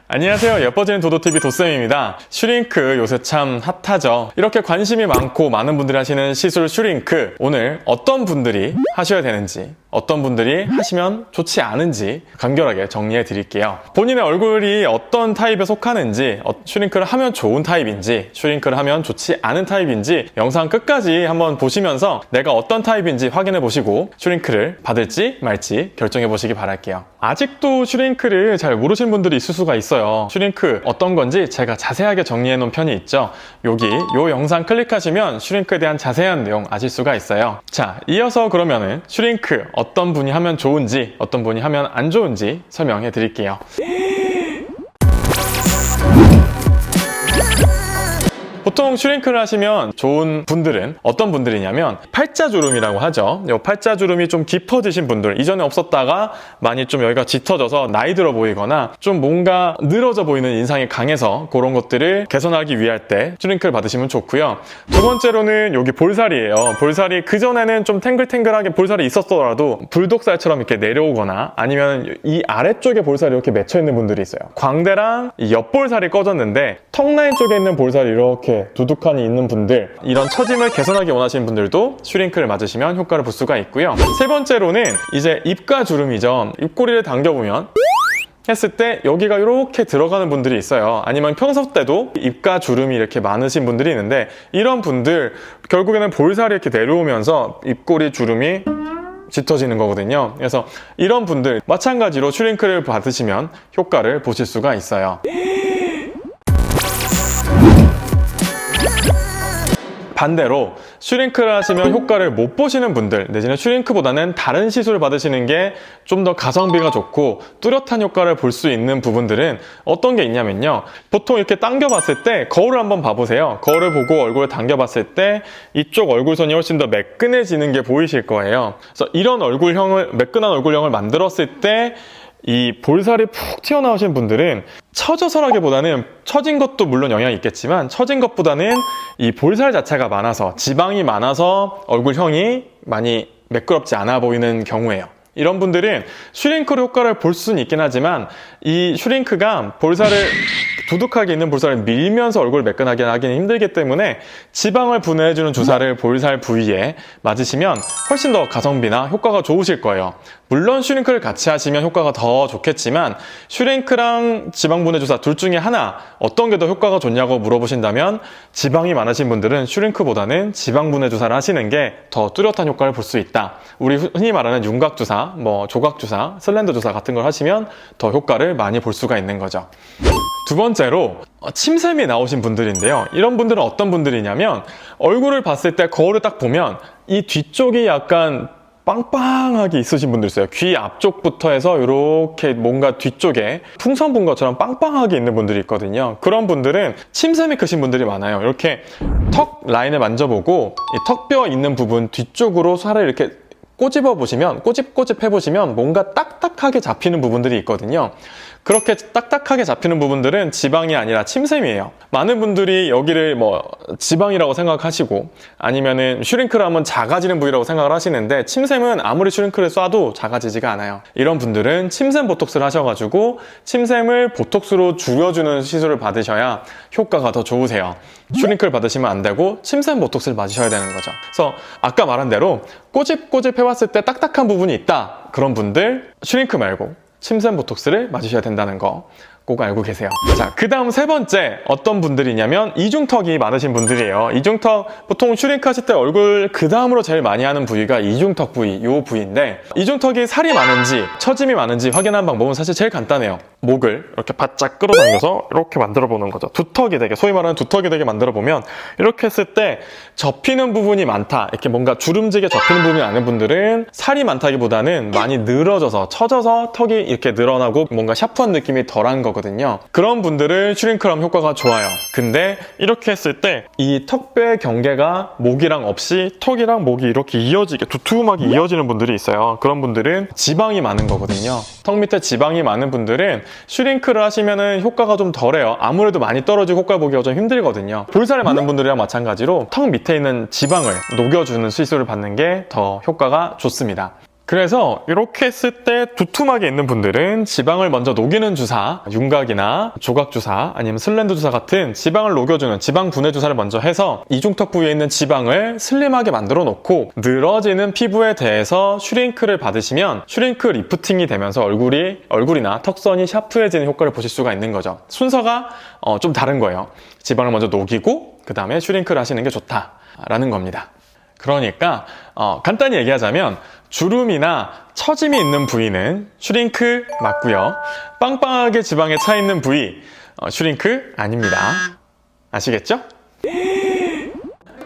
안녕하세요. 예뻐지는 도도TV 도쌤입니다. 슈링크 요새 참 핫하죠. 이렇게 관심이 많고 많은 분들이 하시는 시술 슈링크, 오늘 어떤 분들이 하셔야 되는지, 어떤 분들이 하시면 좋지 않은지 간결하게 정리해 드릴게요. 본인의 얼굴이 어떤 타입에 속하는지, 슈링크를 하면 좋은 타입인지, 슈링크를 하면 좋지 않은 타입인지 영상 끝까지 한번 보시면서 내가 어떤 타입인지 확인해 보시고 슈링크를 받을지 말지 결정해 보시기 바랄게요. 아직도 슈링크를 잘 모르시는 분들이 있을 수가 있어요. 슈링크 어떤 건지 제가 자세하게 정리해 놓은 편이 있죠. 여기 요 영상 클릭하시면 슈링크에 대한 자세한 내용 아실 수가 있어요. 자, 이어서 그러면은 슈링크 어떤 분이 하면 좋은지, 어떤 분이 하면 안 좋은지 설명해 드릴게요. 보통 슈링크를 하시면 좋은 분들은 어떤 분들이냐면 팔자주름이라고 하죠. 이 팔자주름이 좀 깊어지신 분들, 이전에 없었다가 많이 좀 여기가 짙어져서 나이 들어 보이거나 좀 뭔가 늘어져 보이는 인상이 강해서 그런 것들을 개선하기 위할 때 슈링크를 받으시면 좋고요. 두 번째로는 여기 볼살이에요. 볼살이 그전에는 좀 탱글탱글하게 볼살이 있었더라도 불독살처럼 이렇게 내려오거나 아니면 이 아래쪽에 볼살이 이렇게 맺혀 있는 분들이 있어요. 광대랑 이 옆볼살이 꺼졌는데 턱라인 쪽에 있는 볼살이 이렇게 두둑하니 있는 분들, 이런 처짐을 개선하기 원하시는 분들도 슈링크를 맞으시면 효과를 볼 수가 있고요. 세 번째로는 이제 입가 주름이죠. 입꼬리를 당겨보면 했을 때 여기가 이렇게 들어가는 분들이 있어요. 아니면 평소 때도 입가 주름이 이렇게 많으신 분들이 있는데, 이런 분들 결국에는 볼살이 이렇게 내려오면서 입꼬리 주름이 짙어지는 거거든요. 그래서 이런 분들 마찬가지로 슈링크를 받으시면 효과를 보실 수가 있어요. 반대로 슈링크를 하시면 효과를 못 보시는 분들, 내지는 슈링크보다는 다른 시술을 받으시는 게 좀 더 가성비가 좋고 뚜렷한 효과를 볼 수 있는 부분들은 어떤 게 있냐면요. 보통 이렇게 당겨봤을 때 거울을 한번 봐보세요. 거울을 보고 얼굴을 당겨봤을 때 이쪽 얼굴선이 훨씬 더 매끈해지는 게 보이실 거예요. 그래서 이런 매끈한 얼굴형을 만들었을 때 이 볼살이 푹 튀어나오신 분들은 처져서라기보다는, 처진 것도 물론 영향이 있겠지만 처진 것보다는 이 볼살 자체가 많아서, 지방이 많아서 얼굴형이 많이 매끄럽지 않아 보이는 경우예요. 이런 분들은 슈링크로 효과를 볼 수는 있긴 하지만 이 슈링크가 볼살을, 두둑하게 있는 볼살을 밀면서 얼굴을 매끈하게 하기는 힘들기 때문에 지방을 분해해주는 주사를 볼살 부위에 맞으시면 훨씬 더 가성비나 효과가 좋으실 거예요. 물론 슈링크를 같이 하시면 효과가 더 좋겠지만 슈링크랑 지방 분해 주사 둘 중에 하나, 어떤 게 더 효과가 좋냐고 물어보신다면 지방이 많으신 분들은 슈링크보다는 지방 분해 주사를 하시는 게 더 뚜렷한 효과를 볼 수 있다. 우리 흔히 말하는 윤곽 주사, 조각 주사, 슬렌더 주사 같은 걸 하시면 더 효과를 많이 볼 수가 있는 거죠. 두 번째로 침샘이 나오신 분들인데요. 이런 분들은 어떤 분들이냐면 얼굴을 봤을 때 거울을 딱 보면 이 뒤쪽이 약간 빵빵하게 있으신 분들 있어요. 귀 앞쪽부터 해서 이렇게 뭔가 뒤쪽에 풍선 분 것처럼 빵빵하게 있는 분들이 있거든요. 그런 분들은 침샘이 크신 분들이 많아요. 이렇게 턱 라인을 만져보고 이 턱뼈 있는 부분 뒤쪽으로 살을 이렇게 꼬집어 보시면, 꼬집꼬집 해보시면 뭔가 딱딱하게 잡히는 부분들이 있거든요. 그렇게 딱딱하게 잡히는 부분들은 지방이 아니라 침샘이에요. 많은 분들이 여기를 지방이라고 생각하시고 아니면은 슈링크를 하면 작아지는 부위라고 생각을 하시는데, 침샘은 아무리 슈링크를 쏴도 작아지지가 않아요. 이런 분들은 침샘 보톡스를 하셔가지고 침샘을 보톡스로 줄여주는 시술을 받으셔야 효과가 더 좋으세요. 슈링크를 받으시면 안 되고 침샘 보톡스를 맞으셔야 되는 거죠. 그래서 아까 말한 대로 꼬집꼬집 해봤을 때 딱딱한 부분이 있다, 그런 분들 슈링크 말고 침샘 보톡스를 맞으셔야 된다는 거 꼭 알고 계세요. 자, 그 다음 세 번째 어떤 분들이냐면 이중턱이 많으신 분들이에요. 이중턱, 보통 슈링크 하실 때 얼굴 그 다음으로 제일 많이 하는 부위가 이중턱 부위, 요 부위인데, 이중턱이 살이 많은지 처짐이 많은지 확인하는 방법은 사실 제일 간단해요. 목을 이렇게 바짝 끌어당겨서 이렇게 만들어 보는 거죠. 두턱이 되게, 소위 말하는 두턱이 되게 만들어 보면 이렇게 했을 때 접히는 부분이 많다, 이렇게 뭔가 주름지게 접히는 부분이 많은 분들은 살이 많다기보다는 많이 늘어져서, 처져서 턱이 이렇게 늘어나고 뭔가 샤프한 느낌이 덜한 거거든요. 그런 분들은 슈링크를 하면 효과가 좋아요. 근데 이렇게 했을 때 이 턱뼈의 경계가 목이랑 없이 턱이랑 목이 이렇게 이어지게 두툼하게 이어지는 분들이 있어요. 그런 분들은 지방이 많은 거거든요. 턱 밑에 지방이 많은 분들은 슈링크를 하시면은 효과가 좀 덜해요. 아무래도 많이 떨어지고 효과 보기가 좀 힘들거든요. 볼살이 많은 분들이랑 마찬가지로 턱 밑에 있는 지방을 녹여주는 시술을 받는 게 더 효과가 좋습니다. 그래서 이렇게 했을 때 두툼하게 있는 분들은 지방을 먼저 녹이는 주사, 윤곽이나 조각 주사 아니면 슬렌더 주사 같은 지방을 녹여주는 지방 분해 주사를 먼저 해서 이중턱 부위에 있는 지방을 슬림하게 만들어 놓고 늘어지는 피부에 대해서 슈링크를 받으시면 슈링크 리프팅이 되면서 얼굴이나 턱선이 샤프해지는 효과를 보실 수가 있는 거죠. 순서가 좀 다른 거예요. 지방을 먼저 녹이고 그 다음에 슈링크를 하시는 게 좋다라는 겁니다. 그러니까 간단히 얘기하자면 주름이나 처짐이 있는 부위는 슈링크 맞고요. 빵빵하게 지방에 차 있는 부위 슈링크 아닙니다. 아시겠죠?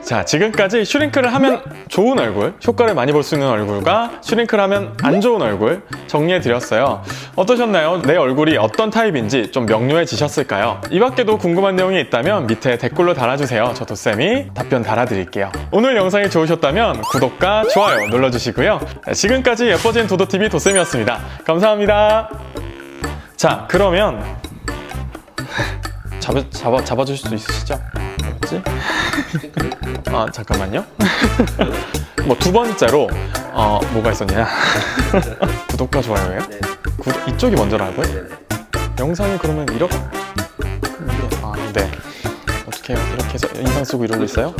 자, 지금까지 슈링크를 하면 좋은 얼굴, 효과를 많이 볼 수 있는 얼굴과 슈링크를 하면 안 좋은 얼굴 정리해드렸어요. 어떠셨나요? 내 얼굴이 어떤 타입인지 좀 명료해지셨을까요? 이 밖에도 궁금한 내용이 있다면 밑에 댓글로 달아주세요. 저 도쌤이 답변 달아드릴게요. 오늘 영상이 좋으셨다면 구독과 좋아요 눌러주시고요. 지금까지 예뻐진 도도TV 도쌤이었습니다. 감사합니다. 자, 그러면 잡아주실 수 있으시죠? 뭐였지? 아, 잠깐만요. 뭐 두 번째로 뭐가 있었냐? 구독과 좋아요예요? 네. 이쪽이 먼저라고요? 네. 영상이 그러면 이렇게 네. 어떻게 해요? 이렇게 해서 인상 쓰고 이러고 있어요?